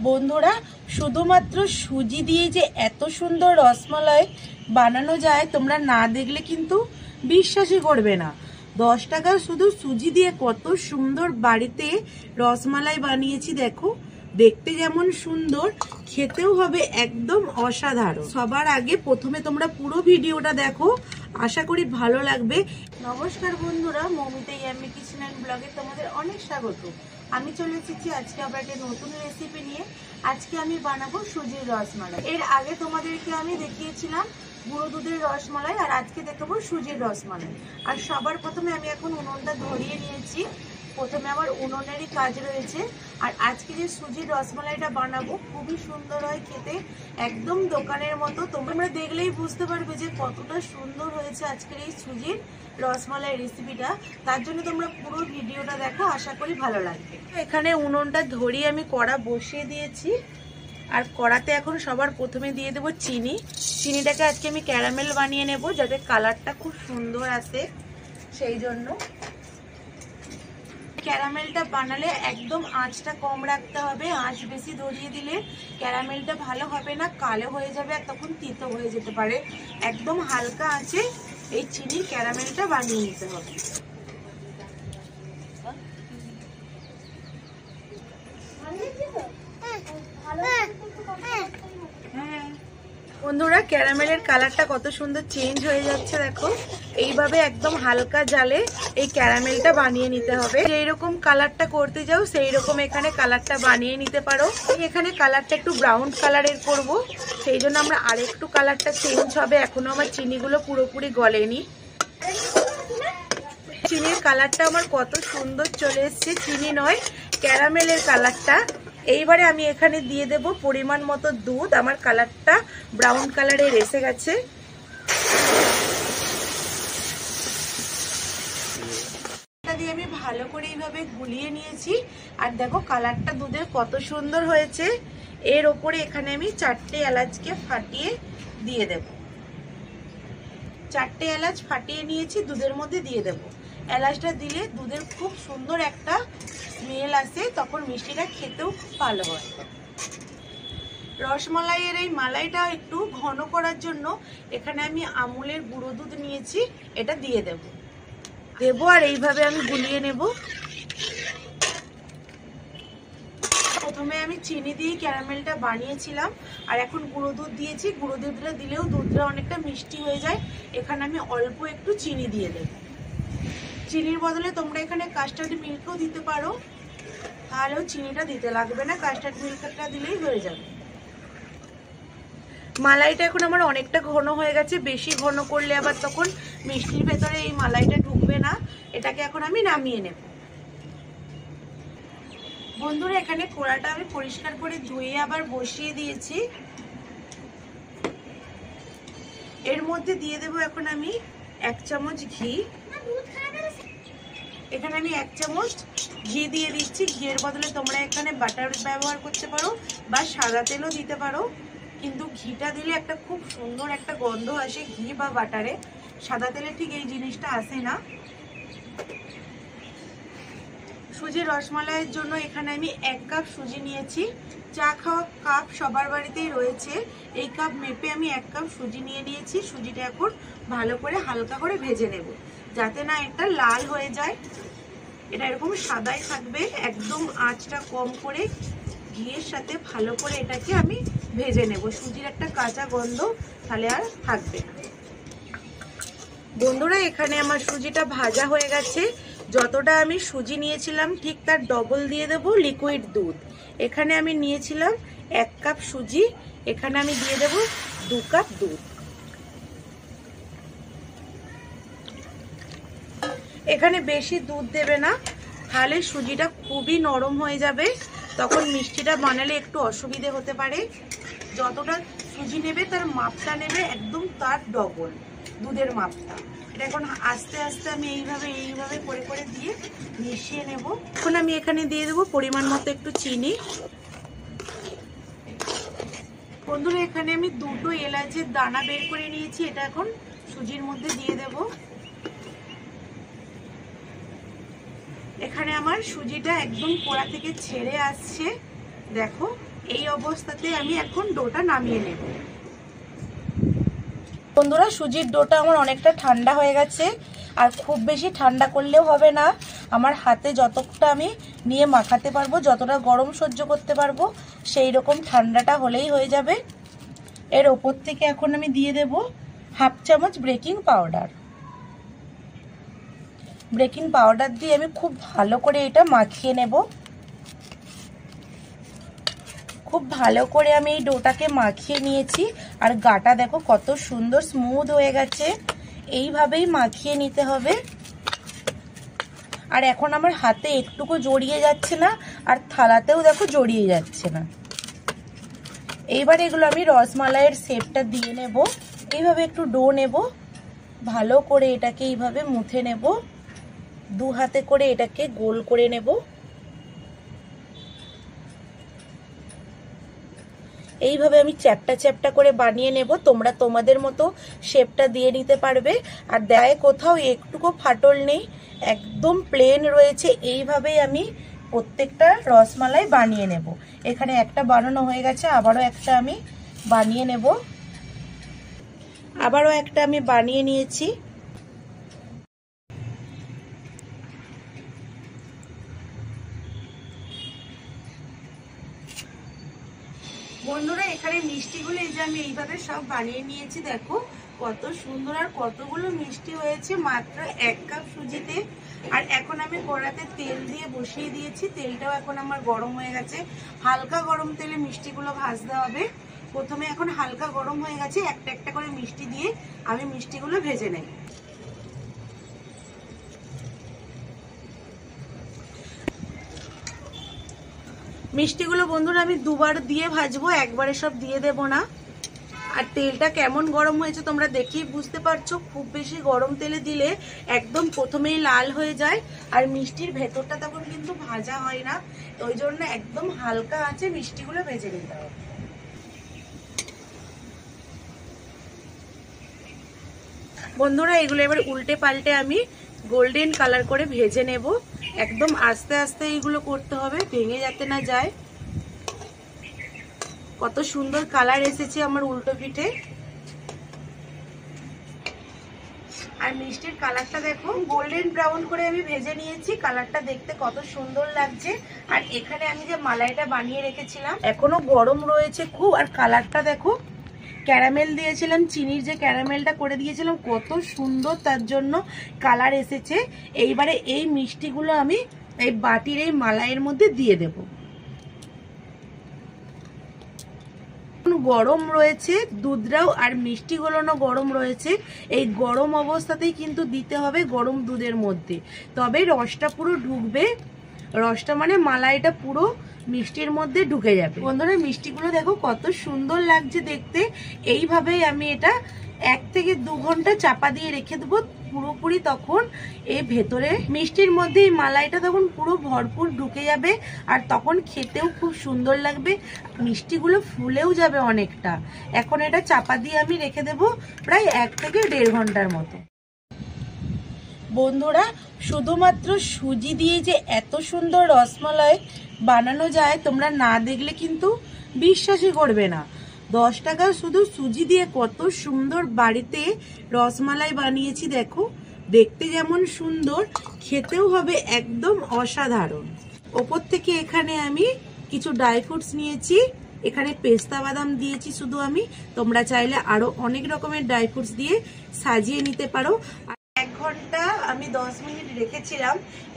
বন্ধুরা শুধুমাত্র সুজি দিয়ে যে এত সুন্দর রসমালাই বানানো যায় তোমরা না দেখলে কিন্তু বিশ্বাসই করবে না। 10 টাকা শুধু সুজি দিয়ে কত সুন্দর বাড়িতে রসমালাই বানিয়েছি। দেখো, দেখতে যেমন সুন্দর, খেতেও হবে একদম অসাধারণ। সবার আগে প্রথমে তোমরা পুরো ভিডিওটা দেখো, আশা করি ভালো লাগবে। নমস্কার বন্ধুরা, মৌমিতা ইয়াম্মি কিচেন এন্ড ব্লগে তোমাদের অনেক স্বাগত। আমি চলে এসেছি আজকে আবার একটা নতুন রেসিপি নিয়ে। আজকে আমি বানাবো সুজির রসমালাই। এর আগে তোমাদেরকে আমি দেখিয়েছিলাম গুঁড়ো দুধের রসমালাই, আর আজকে দেখাবো সুজির রসমালাই। আর সবার প্রথমে আমি এখন উনুনটা ধরিয়ে নিয়েছি। প্রথমে আমার উনুনেরই কাজ রয়েছে। আর আজকে যে সুজির রসমালাইটা বানাবো খুবই সুন্দর হয় খেতে, একদম দোকানের মতো। তোমরা দেখলেই বুঝতে পারবে যে কতটা সুন্দর হয়েছে আজকের এই সুজির রসমালাই রেসিপিটা। তার জন্য তোমরা পুরো ভিডিওটা দেখো, আশা করি ভালো লাগবে। এখানে উনুনটা ধরিয়ে আমি কড়া বসিয়ে দিয়েছি। আর কড়াতে এখন সবার প্রথমে দিয়ে দেবো চিনি। চিনিটাকে আজকে আমি ক্যারামেল বানিয়ে নেব, যাতে কালারটা খুব সুন্দর আসে। সেই জন্য ক্যারামেলটা বানালে একদম আঁচটা কম রাখতে হবে। আঁচ বেশি ধরিয়ে দিলে ক্যারামেলটা ভালো হবে না, কালো হয়ে যাবে আর তখন তিতো হয়ে যেতে পারে। একদম হালকা আঁচে এই চিনির ক্যারামেলটা বানিয়ে নিতে হবে। বন্ধুরা, ক্যারামেলের কালারটা কত সুন্দর চেঞ্জ হয়ে যাচ্ছে দেখো। এইভাবে একদম হালকা জালে এই ক্যারামেলটা বানিয়ে নিতে হবে। যেইরকম কালারটা করতে যাও সেই রকম এখানে কালারটা বানিয়ে নিতে পারো। এখানে কালারটা একটু ব্রাউন কালারের করব, সেই জন্য আমরা আরেকটু কালারটা চেঞ্জ হবে। এখনো আমার চিনিগুলো পুরোপুরি গলেনি। চিনির কালারটা আমার কত সুন্দর চলে এসছে, চিনি নয় ক্যারামেলের কালারটা। এইবারে আমি এখানে দিয়ে দেব পরিমাণ মতো দুধ। আমার কালারটা ব্রাউন কালারের এসে গেছে। দিয়ে আমি ভালো করে এইভাবে গুলিয়ে নিয়েছি। আর দেখো কালারটা দুধের কত সুন্দর হয়েছে। এর ওপরে এখানে আমি 4টে এলাচকে ফাটিয়ে দিয়ে দেব। 4টে এলাচ ফাটিয়ে নিয়েছি, দুধের মধ্যে দিয়ে দেব। এলাচটা দিলে দুধের খুব সুন্দর একটা স্মেল আসে, তখন মিষ্টিটা খেতেও খুব ভালো হয়। রসমালাইয়ের এই মালাইটা একটু ঘন করার জন্য এখানে আমি আমুলের গুঁড়ো দুধ নিয়েছি, এটা দিয়ে দেব। আর এইভাবে আমি গুলিয়ে নেব। প্রথমে আমি চিনি দিয়ে ক্যারামেলটা বানিয়েছিলাম, আর এখন গুঁড়ো দুধ দিয়েছি। গুঁড়ো দুধটা দিলেও দুধটা অনেকটা মিষ্টি হয়ে যায়। এখানে আমি অল্প একটু চিনি দিয়ে দেব। চিনির বদলে তোমরা এখানে কাস্টার্ড মিল্কও দিতে পারো, তাহলেও চিনিটা দিতে লাগবে না, কাস্টার্ড মিল্কটা দিলেই হয়ে যাবে। মালাইটা এখন আমার অনেকটা ঘন হয়ে গেছে। বেশি ঘন করলে আবার তখন মিষ্টির ভেতরে এই মালাইটা ঢুকবে না। এটাকে এখন আমি নামিয়ে নেব। বন্ধুরা, এখানে কড়াটা আমি পরিষ্কার করে ধুয়ে আবার বসিয়ে দিয়েছি। এর মধ্যে দিয়ে দেব এখন আমি 1 চামচ ঘি। এখানে আমি 1 চামচ ঘি দিয়ে দিচ্ছি। ঘিয়ের বদলে তোমরা এখানে বাটার ব্যবহার করতে পারো বা সাদা তেলও দিতে পারো, কিন্তু ঘিটা দিলে একটা খুব সুন্দর একটা গন্ধ আসে ঘি বা বাটারে। সাদা তেলে ঠিক এই জিনিসটা আসে না। সুজির রসমালাইয়ের জন্য এখানে আমি 1 কাপ সুজি নিয়েছি। চা খাওয়া কাপ সবার বাড়িতেই রয়েছে, এই কাপ মেপে আমি 1 কাপ সুজি নিয়ে নিয়েছি। সুজিটা এখন ভালো করে হালকা করে ভেজে নেব, যাতে না এটা লাল হয়ে যায়। এটা এরকম সাদাই থাকবে। একদম আঁচটা কম করে ঘিয়ের সাথে ভালো করে এটাকে আমি ভেজে নেব। সুজির একটা কাঁচা গন্ধ তাহলে আর থাকবে না। বন্ধুরা, এখানে আমার সুজিটা ভাজা হয়ে গেছে। যতটা আমি সুজি নিয়েছিলাম ঠিক তার ডবল দিয়ে দেব লিকুইড দুধ। এখানে আমি নিয়েছিলাম 1 কাপ সুজি, এখানে আমি দিয়ে দেব 2 কাপ দুধ। এখানে বেশি দুধ দেবে না, তাহলে সুজিটা খুবই নরম হয়ে যাবে, তখন মিষ্টিটা বানালে একটু অসুবিধে হতে পারে। যতটা সুজি নেবে তার মাপটা নেবে একদম তার ডবল দুধের মাপটা। এটা এখন আস্তে আস্তে আমি এইভাবে করে করে দিয়ে মিশিয়ে নেব। এখন আমি এখানে দিয়ে দেবো পরিমাণ মতো একটু চিনি। বন্ধুরা, এখানে আমি 2টো এলাচের দানা বের করে নিয়েছি, এটা এখন সুজির মধ্যে দিয়ে দেব। এখানে আমার সুজিটা একদম কড়া থেকে ছেড়ে আসছে, দেখো এই অবস্থাতে আমি এখন ডোটা নামিয়ে নেব। বন্ধুরা, সুজির ডোটা আমার অনেকটা ঠান্ডা হয়ে গেছে, আর খুব বেশি ঠান্ডা করলেও হবে না। আমার হাতে যতটা আমি নিয়ে মাখাতে পারবো, যতটা গরম সহ্য করতে পারবো, সেই রকম ঠান্ডাটা হলেই হয়ে যাবে। এর ওপর থেকে এখন আমি দিয়ে দেব হাফ চামচ বেকিং পাউডার। বেকিং পাউডার দিয়ে আমি খুব ভালো করে এটা মাখিয়ে নেব। খুব ভালো করে আমি এই ডোটাকে মাখিয়ে নিয়েছি, আর গাটা দেখো কত সুন্দর স্মুথ হয়ে গেছে। এইভাবেই মাখিয়ে নিতে হবে। আর এখন আমার হাতে একটুকু জড়িয়ে যাচ্ছে না, আর থালাতেও দেখো জড়িয়ে যাচ্ছে না। এইবার এগুলো আমি রসমালাইয়ের শেপটা দিয়ে নেব। এইভাবে একটু ডো নেব, ভালো করে এটাকে এইভাবে মুথে নেব, দু হাতে করে এটাকে গোল করে নেব। এইভাবে আমি চ্যাপটা চ্যাপটা করে বানিয়ে নেব। তোমরা তোমাদের মতো শেপটা দিয়ে নিতে পারবে। আর দেয় কোথাও একটুকু ফাটল নেই, একদম প্লেন রয়েছে। এইভাবেই আমি প্রত্যেকটা রসমালাই বানিয়ে নেব। এখানে একটা বানানো হয়ে গেছে, আবারও একটা আমি বানিয়ে নেব। আবারও একটা আমি বানিয়ে নিয়েছি। বন্ধুরা, এখানে মিষ্টিগুলো এই যে আমি এইভাবে সব বানিয়ে নিয়েছি। দেখো কত সুন্দর আর কতগুলো মিষ্টি হয়েছে মাত্র 1 কাপ সুজিতে। আর এখন আমি কড়াতে তেল দিয়ে বসিয়ে দিয়েছি। তেলটাও এখন আমার গরম হয়ে গেছে। হালকা গরম তেলে মিষ্টিগুলো ভাজতে হবে। প্রথমে এখন হালকা গরম হয়ে গেছে, একটা একটা করে মিষ্টি দিয়ে আমি মিষ্টিগুলো ভেজে নেব। মিষ্টিগুলো বন্ধুরা আমি দুবার দিয়ে ভাজবো, একবারে সব দিয়ে দেব না। আর তেলটা কেমন গরম হয়েছে তোমরা দেখেই বুঝতে পারছো। খুব বেশি গরম তেলে দিলে একদম প্রথমেই লাল হয়ে যায়, আর মিষ্টির ভেতরটা তখন কিন্তু ভাজা হয় না। ওই জন্য একদম হালকা আঁচে মিষ্টিগুলো ভেজে নিতে হবে। বন্ধুরা, এগুলো এবার উল্টে পাল্টে আমি গোল্ডেন কালার করে ভেজে নেব। একদম আস্তে আস্তে এইগুলো করতে হবে, ভেঙে যাতে না যায়। কত সুন্দর কালার এসেছে আমার উল্টো পিঠে। আর মিষ্টির কালারটা দেখো গোল্ডেন ব্রাউন করে আমি ভেজে নিয়েছি। কালারটা দেখতে কত সুন্দর লাগছে। আর এখানে আমি যে মালাইটা বানিয়ে রেখেছিলাম এখনো গরম রয়েছে খুব। আর কালারটা দেখো, ক্যারামেল দিয়েছিলাম, চিনির যে ক্যারামেলটা করে দিয়েছিলাম, কত সুন্দর তার জন্য কালার এসেছে। এইবারে এই মিষ্টিগুলো আমি এই বাটির এই মালাইয়ের মধ্যে দিয়ে দেব। গরম রয়েছে দুধটাও, আর মিষ্টিগুলো গরম রয়েছে। এই গরম অবস্থাতেই কিন্তু দিতে হবে, গরম দুধের মধ্যে, তবে রসটা পুরো ঢুকবে। রসটা মানে মালাইটা পুরো মিষ্টির মধ্যে ঢুকে যাবে। বন্ধুরা, মিষ্টিগুলো দেখো কত সুন্দর লাগছে দেখতে। এইভাবেই আমি এটা 1 থেকে 2 ঘন্টা চাপা দিয়ে রেখে দেবো পুরোপুরি। তখন এই ভেতরে মিষ্টির মধ্যে এই মালাইটা তখন পুরো ভরপুর ঢুকে যাবে, আর তখন খেতেও খুব সুন্দর লাগবে। মিষ্টিগুলো ফুলেও যাবে অনেকটা। এখন এটা চাপা দিয়ে আমি রেখে দেবো প্রায় 1 থেকে 1.5 ঘন্টার মতো। বন্ধুরা, শুধুমাত্র সুজি দিয়ে যে এত সুন্দর রসমালাই বানানো যায় তোমরা না দেখলে কিন্তু বিশ্বাসই করবে না। 10 টাকা শুধু সুজি দিয়ে কত সুন্দর বাড়িতে রসমালাই বানিয়েছি। দেখো দেখতে যেমন সুন্দর, খেতেও হবে একদম অসাধারণ। ওপর থেকে এখানে আমি কিছু ড্রাই ফ্রুটস নিয়েছি। এখানে পেস্তা বাদাম দিয়েছি শুধু আমি। তোমরা চাইলে আরো অনেক রকমের ড্রাই ফ্রুটস দিয়ে সাজিয়ে নিতে পারো। 1 ঘন্টা আমি 10 মিনিট রেখেছিলাম।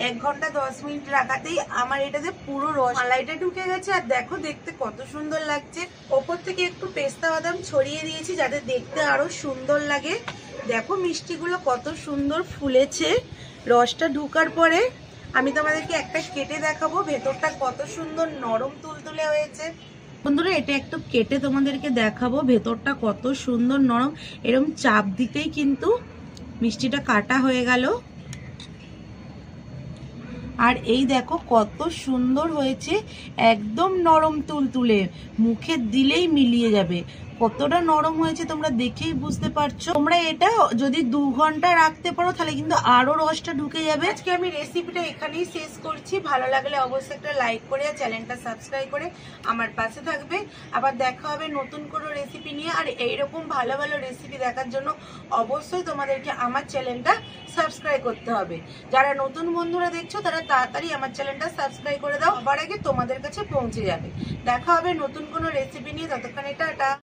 1 ঘন্টা 10 মিনিট রাখাতেই আমার এটাতে পুরো রসমালাইটা ঢুকে গেছে। আর দেখো দেখতে কত সুন্দর লাগছে। ওপর থেকে একটু পেস্তা বাদাম ছড়িয়ে দিয়েছি যাতে দেখতে আরো সুন্দর লাগে। দেখো মিষ্টিগুলো কত সুন্দর ফুলেছে। রসটা ঢুকার পরে আমি তোমাদেরকে একটা কেটে দেখাবো, ভেতরটা কত সুন্দর নরম তুলতুলে হয়েছে। বন্ধুরা, এটা একটু কেটে তোমাদেরকে দেখাবো ভেতরটা কত সুন্দর নরম। এরকম চাপ দিতেই কিন্তু মিষ্টিটা কাটা হয়ে গেল। আর এই দেখো কত সুন্দর হয়েছে, একদম নরম তুলতুলে, মুখে দিলেই মিলিয়ে যাবে। কতটা নরম হয়েছে তোমরা দেখেই বুঝতে পারছো। তোমরা এটা যদি 2 ঘন্টা রাখতে পারো তাহলে কিন্তু আরো রসটা ঢুকে যাবে। আজকে আমি রেসিপিটা এখানেই শেষ করছি। ভালো লাগলে অবশ্যই একটা লাইক করে চ্যানেলটা সাবস্ক্রাইব করে আমার পাশে থাকবে। আবার দেখা হবে নতুন কোনো রেসিপি নিয়ে। আর এইরকম ভালো ভালো রেসিপি দেখার জন্য অবশ্যই তোমাদেরকে আমার চ্যানেলটা সাবস্ক্রাইব করতে হবে। যারা নতুন বন্ধুরা দেখছো তারা তাড়াতাড়ি আমার চ্যানেলটা সাবস্ক্রাইব করে দাও, সবার আগে তোমাদের কাছে পৌঁছে যাবে। দেখা হবে নতুন কোনো রেসিপি নিয়ে, ততক্ষণে টাটা।